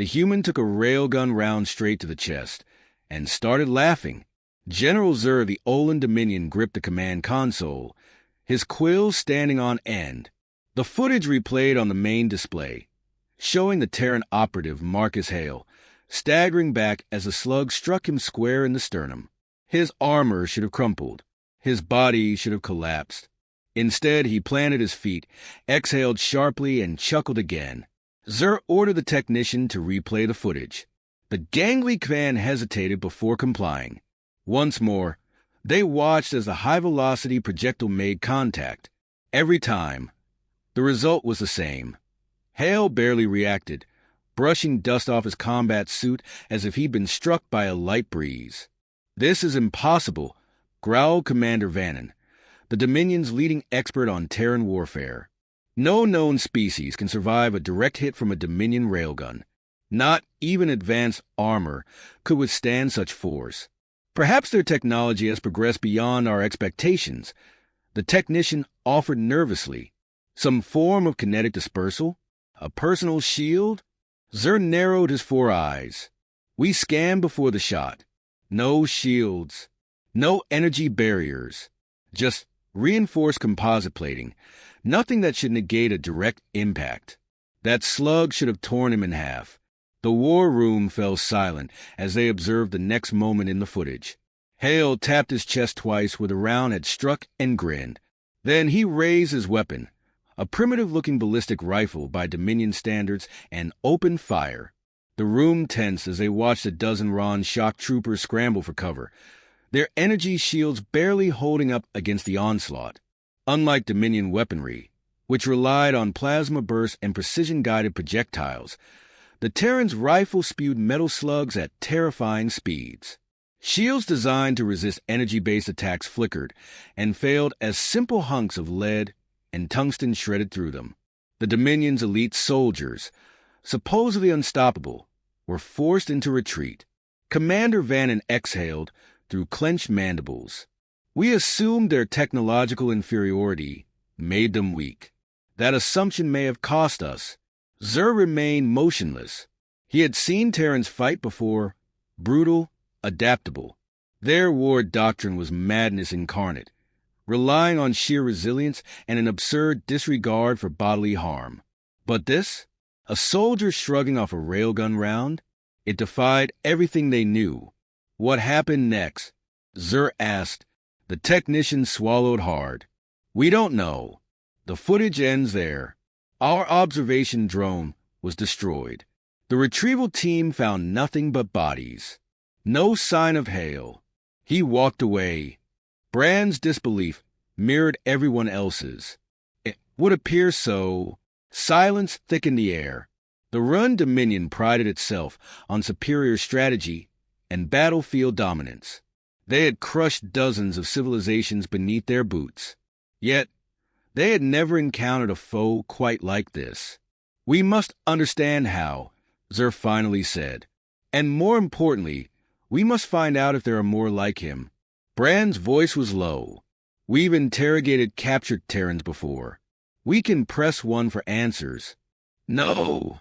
The human took a railgun round straight to the chest and started laughing. General Zur, the Olin Dominion, gripped the command console, his quills standing on end. The footage replayed on the main display, showing the Terran operative Marcus Hale staggering back as a slug struck him square in the sternum. His armor should have crumpled. His body should have collapsed. Instead, he planted his feet, exhaled sharply, and chuckled again. Zur ordered the technician to replay the footage. The gangly command hesitated before complying. Once more, they watched as the high-velocity projectile made contact. Every time, the result was the same. Hale barely reacted, brushing dust off his combat suit as if he'd been struck by a light breeze. "This is impossible," growled Commander Vannon, the Dominion's leading expert on Terran warfare. "No known species can survive a direct hit from a Dominion railgun. Not even advanced armor could withstand such force. Perhaps their technology has progressed beyond our expectations," the technician offered nervously. "Some form of kinetic dispersal? A personal shield?" Zur narrowed his 4 eyes. "We scanned before the shot. No shields. No energy barriers. Just reinforced composite plating. Nothing that should negate a direct impact. That slug should have torn him in half." The war room fell silent as they observed the next moment in the footage. Hale tapped his chest twice where the round had struck and grinned. Then he raised his weapon, a primitive-looking ballistic rifle by Dominion standards, and opened fire. The room tensed as they watched a dozen Ron shock troopers scramble for cover, their energy shields barely holding up against the onslaught. Unlike Dominion weaponry, which relied on plasma bursts and precision-guided projectiles, the Terrans' rifle spewed metal slugs at terrifying speeds. Shields designed to resist energy-based attacks flickered and failed as simple hunks of lead and tungsten shredded through them. The Dominion's elite soldiers, supposedly unstoppable, were forced into retreat. Commander Vannon exhaled through clenched mandibles. "We assumed their technological inferiority made them weak. That assumption may have cost us." Zur remained motionless. He had seen Terrans fight before, brutal, adaptable. Their war doctrine was madness incarnate, relying on sheer resilience and an absurd disregard for bodily harm. But this? A soldier shrugging off a railgun round? It defied everything they knew. What happened next? Zur asked. The technician swallowed hard. "We don't know. The footage ends there. Our observation drone was destroyed. The retrieval team found nothing but bodies. No sign of Hale. He walked away." Brand's disbelief mirrored everyone else's. It would appear so. Silence thickened the air. The Run Dominion prided itself on superior strategy and battlefield dominance. They had crushed dozens of civilizations beneath their boots. Yet, they had never encountered a foe quite like this. "We must understand how," Zur finally said. "And more importantly, we must find out if there are more like him." Brand's voice was low. "We've interrogated captured Terrans before. We can press one for answers." "No,"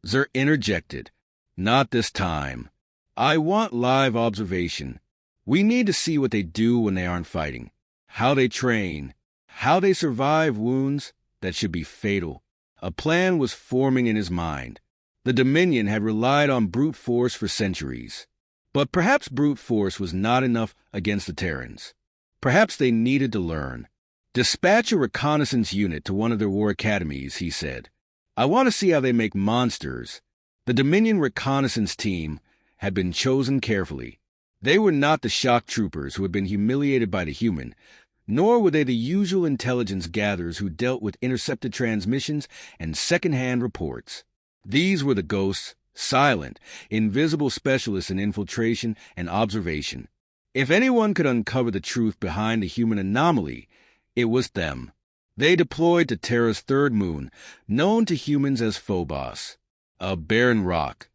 Zur interjected. "Not this time. I want live observation. We need to see what they do when they aren't fighting, how they train, how they survive wounds that should be fatal." A plan was forming in his mind. The Dominion had relied on brute force for centuries. But perhaps brute force was not enough against the Terrans. Perhaps they needed to learn. "Dispatch a reconnaissance unit to one of their war academies," he said. "I want to see how they make monsters." The Dominion reconnaissance team had been chosen carefully. They were not the shock troopers who had been humiliated by the human, nor were they the usual intelligence gatherers who dealt with intercepted transmissions and second-hand reports. These were the ghosts, silent, invisible specialists in infiltration and observation. If anyone could uncover the truth behind the human anomaly, it was them. They deployed to Terra's third moon, known to humans as Phobos, a barren rock,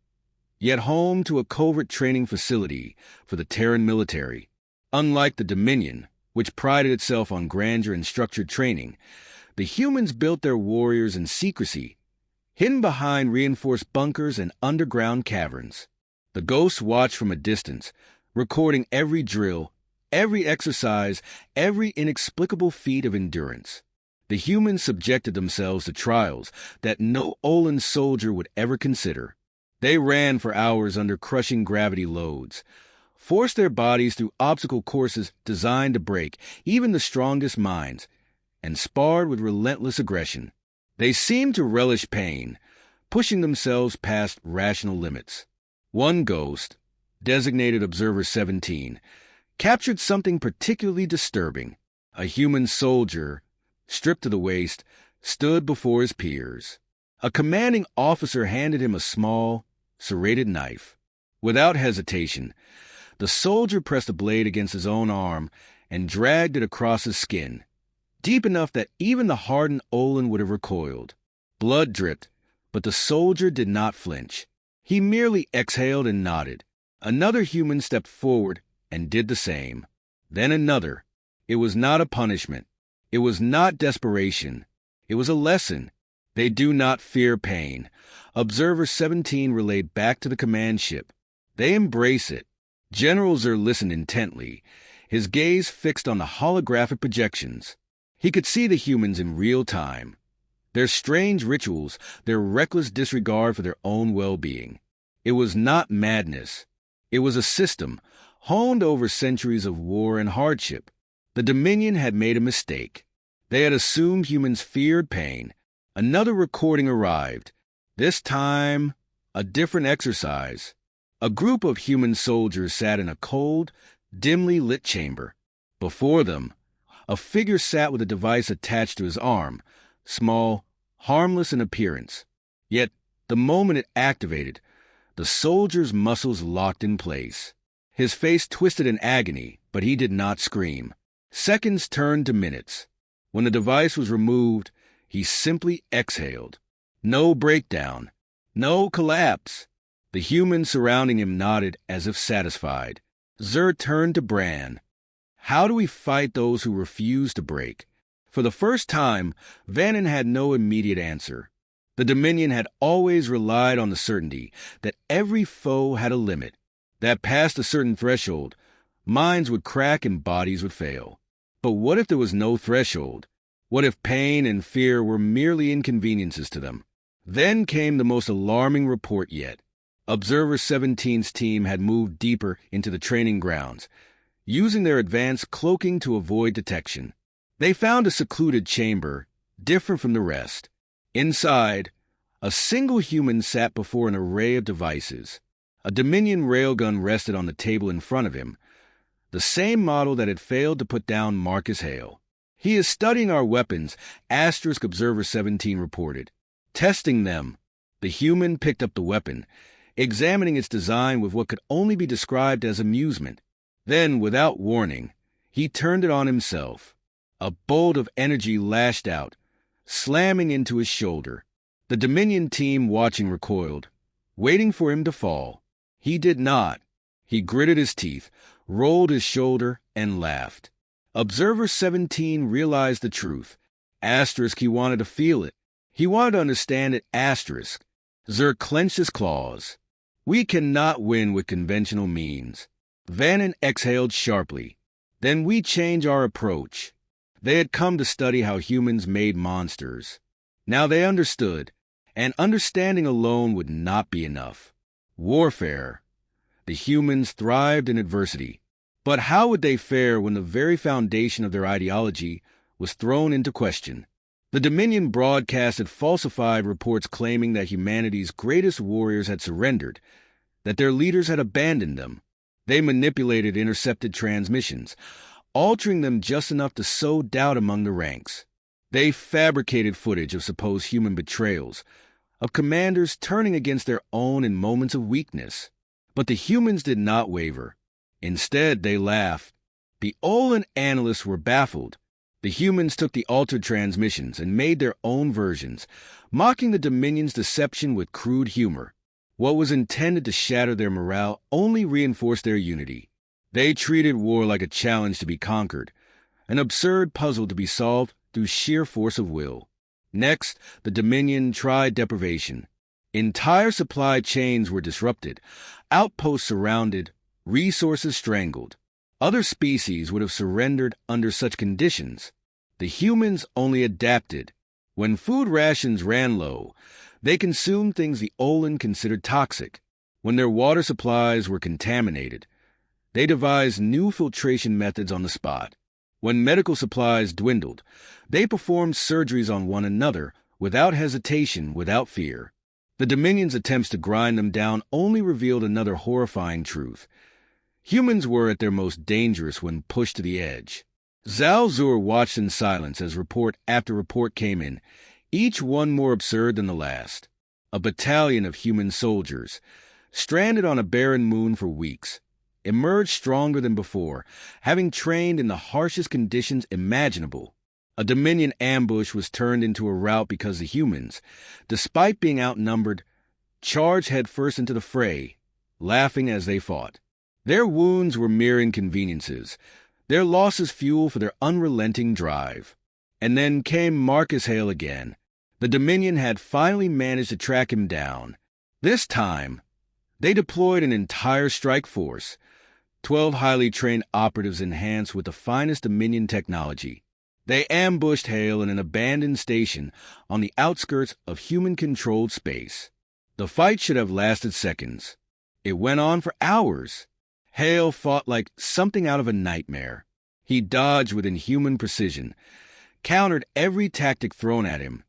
yet home to a covert training facility for the Terran military. Unlike the Dominion, which prided itself on grandeur and structured training, the humans built their warriors in secrecy, hidden behind reinforced bunkers and underground caverns. The ghosts watched from a distance, recording every drill, every exercise, every inexplicable feat of endurance. The humans subjected themselves to trials that no Olin soldier would ever consider. They ran for hours under crushing gravity loads, forced their bodies through obstacle courses designed to break even the strongest minds, and sparred with relentless aggression. They seemed to relish pain, pushing themselves past rational limits. One ghost, designated Observer 17, captured something particularly disturbing. A human soldier, stripped to the waist, stood before his peers. A commanding officer handed him a small, serrated knife. Without hesitation, the soldier pressed the blade against his own arm and dragged it across his skin, deep enough that even the hardened Olin would have recoiled. Blood dripped, but the soldier did not flinch. He merely exhaled and nodded. Another human stepped forward and did the same. Then another. It was not a punishment. It was not desperation. It was a lesson. They do not fear pain. Observer 17 relayed back to the command ship. They embrace it. General Zer listened intently, his gaze fixed on the holographic projections. He could see the humans in real time. Their strange rituals, their reckless disregard for their own well-being. It was not madness. It was a system, honed over centuries of war and hardship. The Dominion had made a mistake. They had assumed humans feared pain. Another recording arrived. This time, a different exercise. A group of human soldiers sat in a cold, dimly lit chamber. Before them, a figure sat with a device attached to his arm, small, harmless in appearance. Yet, the moment it activated, the soldier's muscles locked in place. His face twisted in agony, but he did not scream. Seconds turned to minutes. When the device was removed, he simply exhaled. No breakdown. No collapse. The humans surrounding him nodded as if satisfied. Zer turned to Bran. How do we fight those who refuse to break? For the first time, Vannon had no immediate answer. The Dominion had always relied on the certainty that every foe had a limit, that past a certain threshold, minds would crack and bodies would fail. But what if there was no threshold? What if pain and fear were merely inconveniences to them? Then came the most alarming report yet. Observer 17's team had moved deeper into the training grounds, using their advanced cloaking to avoid detection. They found a secluded chamber, different from the rest. Inside, a single human sat before an array of devices. A Dominion railgun rested on the table in front of him, the same model that had failed to put down Marcus Hale. "He is studying our weapons," Asterisk Observer 17 reported. "Testing them." The human picked up the weapon, examining its design with what could only be described as amusement. Then, without warning, he turned it on himself. A bolt of energy lashed out, slamming into his shoulder. The Dominion team watching recoiled, waiting for him to fall. He did not. He gritted his teeth, rolled his shoulder, and laughed. Observer 17 realized the truth. Asterisk, he wanted to feel it. He wanted to understand it. Asterisk. Zer clenched his claws. "We cannot win with conventional means." Vannon exhaled sharply. "Then we change our approach." They had come to study how humans made monsters. Now they understood, and understanding alone would not be enough. Warfare. The humans thrived in adversity. But how would they fare when the very foundation of their ideology was thrown into question? The Dominion broadcasted falsified reports claiming that humanity's greatest warriors had surrendered, that their leaders had abandoned them. They manipulated intercepted transmissions, altering them just enough to sow doubt among the ranks. They fabricated footage of supposed human betrayals, of commanders turning against their own in moments of weakness. But the humans did not waver. Instead, they laughed. The Olin analysts were baffled. The humans took the altered transmissions and made their own versions, mocking the Dominion's deception with crude humor. What was intended to shatter their morale only reinforced their unity. They treated war like a challenge to be conquered, an absurd puzzle to be solved through sheer force of will. Next, the Dominion tried deprivation. Entire supply chains were disrupted, outposts surrounded, resources strangled. Other species would have surrendered under such conditions. The humans only adapted. When food rations ran low, they consumed things the Olin considered toxic. When their water supplies were contaminated, they devised new filtration methods on the spot. When medical supplies dwindled, they performed surgeries on one another without hesitation, without fear. The Dominion's attempts to grind them down only revealed another horrifying truth. Humans were at their most dangerous when pushed to the edge. Zal-Zur watched in silence as report after report came in, each one more absurd than the last. A battalion of human soldiers, stranded on a barren moon for weeks, emerged stronger than before, having trained in the harshest conditions imaginable. A Dominion ambush was turned into a rout because the humans, despite being outnumbered, charged headfirst into the fray, laughing as they fought. Their wounds were mere inconveniences, their losses fuel for their unrelenting drive. And then came Marcus Hale again. The Dominion had finally managed to track him down. This time, they deployed an entire strike force, 12 highly trained operatives enhanced with the finest Dominion technology. They ambushed Hale in an abandoned station on the outskirts of human-controlled space. The fight should have lasted seconds. It went on for hours. Hale fought like something out of a nightmare. He dodged with inhuman precision, countered every tactic thrown at him,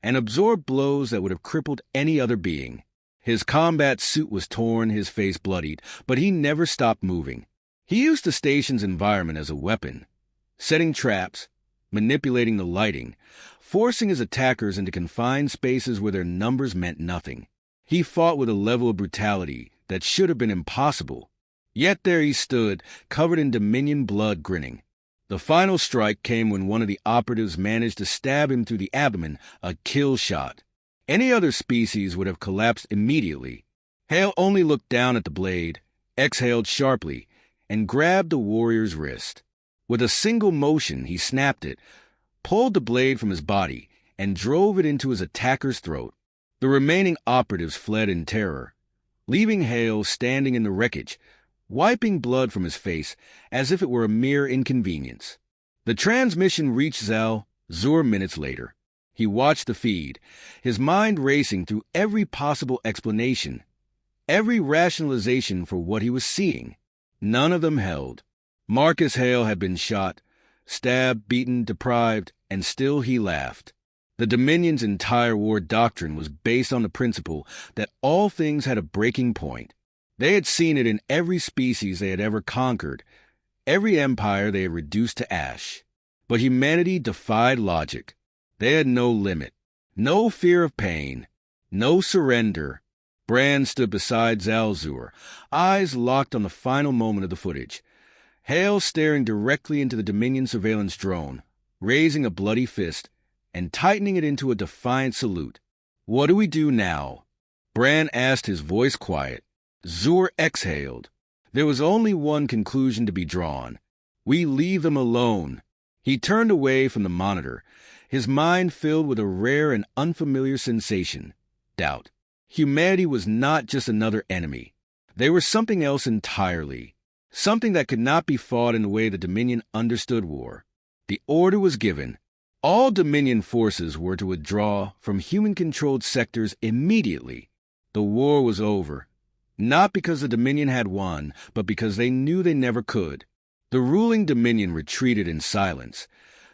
and absorbed blows that would have crippled any other being. His combat suit was torn, his face bloodied, but he never stopped moving. He used the station's environment as a weapon, setting traps, manipulating the lighting, forcing his attackers into confined spaces where their numbers meant nothing. He fought with a level of brutality that should have been impossible. Yet there he stood, covered in Dominion blood, grinning. The final strike came when one of the operatives managed to stab him through the abdomen, a kill shot. Any other species would have collapsed immediately. Hale only looked down at the blade, exhaled sharply, and grabbed the warrior's wrist. With a single motion, he snapped it, pulled the blade from his body, and drove it into his attacker's throat. The remaining operatives fled in terror, leaving Hale standing in the wreckage, wiping blood from his face as if it were a mere inconvenience. The transmission reached Zal-Zur minutes later. He watched the feed, his mind racing through every possible explanation, every rationalization for what he was seeing. None of them held. Marcus Hale had been shot, stabbed, beaten, deprived, and still he laughed. The Dominion's entire war doctrine was based on the principle that all things had a breaking point. They had seen it in every species they had ever conquered, every empire they had reduced to ash. But humanity defied logic. They had no limit, no fear of pain, no surrender. Bran stood beside Zal-Zur, eyes locked on the final moment of the footage. Hale staring directly into the Dominion surveillance drone, raising a bloody fist and tightening it into a defiant salute. "What do we do now?" Bran asked, his voice quiet. Zur exhaled. There was only one conclusion to be drawn. We leave them alone. He turned away from the monitor, his mind filled with a rare and unfamiliar sensation, doubt. Humanity was not just another enemy. They were something else entirely, something that could not be fought in the way the Dominion understood war. The order was given. All Dominion forces were to withdraw from human-controlled sectors immediately. The war was over, not because the Dominion had won, but because they knew they never could. The ruling Dominion retreated in silence,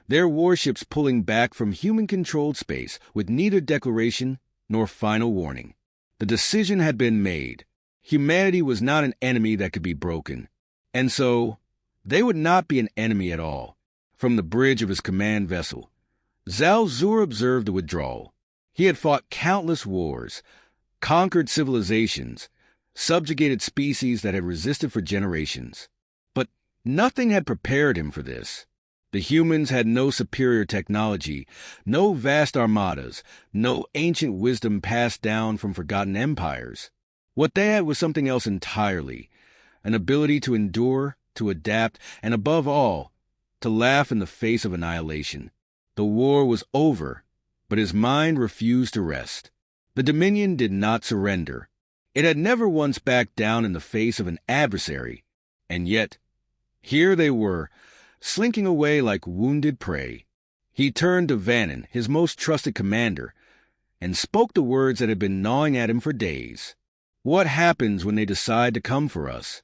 their warships pulling back from human-controlled space with neither declaration nor final warning. The decision had been made. Humanity was not an enemy that could be broken. And so, they would not be an enemy at all. From the bridge of his command vessel, Zal-Zur observed the withdrawal. He had fought countless wars, conquered civilizations, subjugated species that had resisted for generations. But nothing had prepared him for this. The humans had no superior technology, no vast armadas, no ancient wisdom passed down from forgotten empires. What they had was something else entirely, an ability to endure, to adapt, and above all, to laugh in the face of annihilation. The war was over, But his mind refused to rest. The Dominion did not surrender. It had never once backed down in the face of an adversary, and yet, here they were, slinking away like wounded prey. He turned to Vannon, his most trusted commander, and spoke the words that had been gnawing at him for days. What happens when they decide to come for us?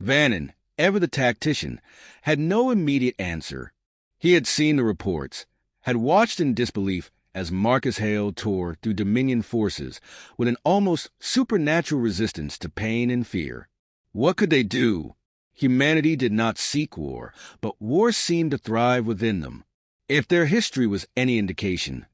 Vannon, ever the tactician, had no immediate answer. He had seen the reports, had watched in disbelief as Marcus Hale tore through Dominion forces with an almost supernatural resistance to pain and fear. What could they do? Humanity did not seek war, but war seemed to thrive within them. If their history was any indication,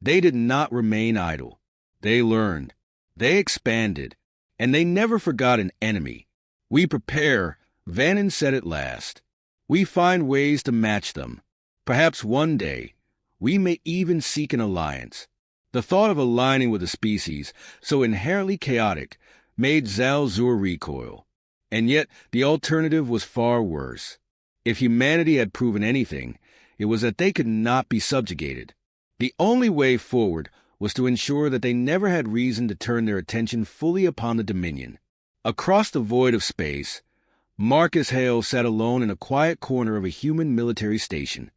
they did not remain idle. They learned, they expanded, and they never forgot an enemy. We prepare, Vannon said at last. We find ways to match them. Perhaps one day, we may even seek an alliance. The thought of aligning with a species so inherently chaotic made Zal-Zur recoil. And yet the alternative was far worse. If humanity had proven anything, it was that they could not be subjugated. The only way forward was to ensure that they never had reason to turn their attention fully upon the Dominion. Across the void of space, Marcus Hale sat alone in a quiet corner of a human military station.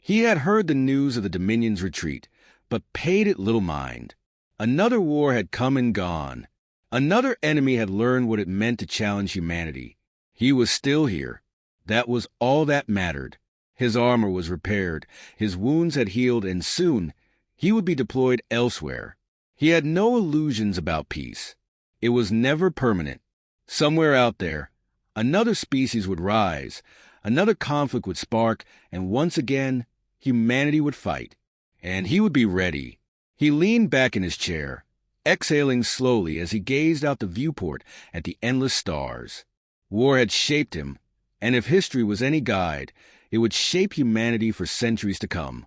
He had heard the news of the Dominion's retreat, but paid it little mind. Another war had come and gone. Another enemy had learned what it meant to challenge humanity. He was still here. That was all that mattered. His armor was repaired, his wounds had healed, and soon he would be deployed elsewhere. He had no illusions about peace. It was never permanent. Somewhere out there, another species would rise, another conflict would spark, and once again, humanity would fight. And he would be ready. He leaned back in his chair, exhaling slowly as he gazed out the viewport at the endless stars. War had shaped him, and if history was any guide, it would shape humanity for centuries to come.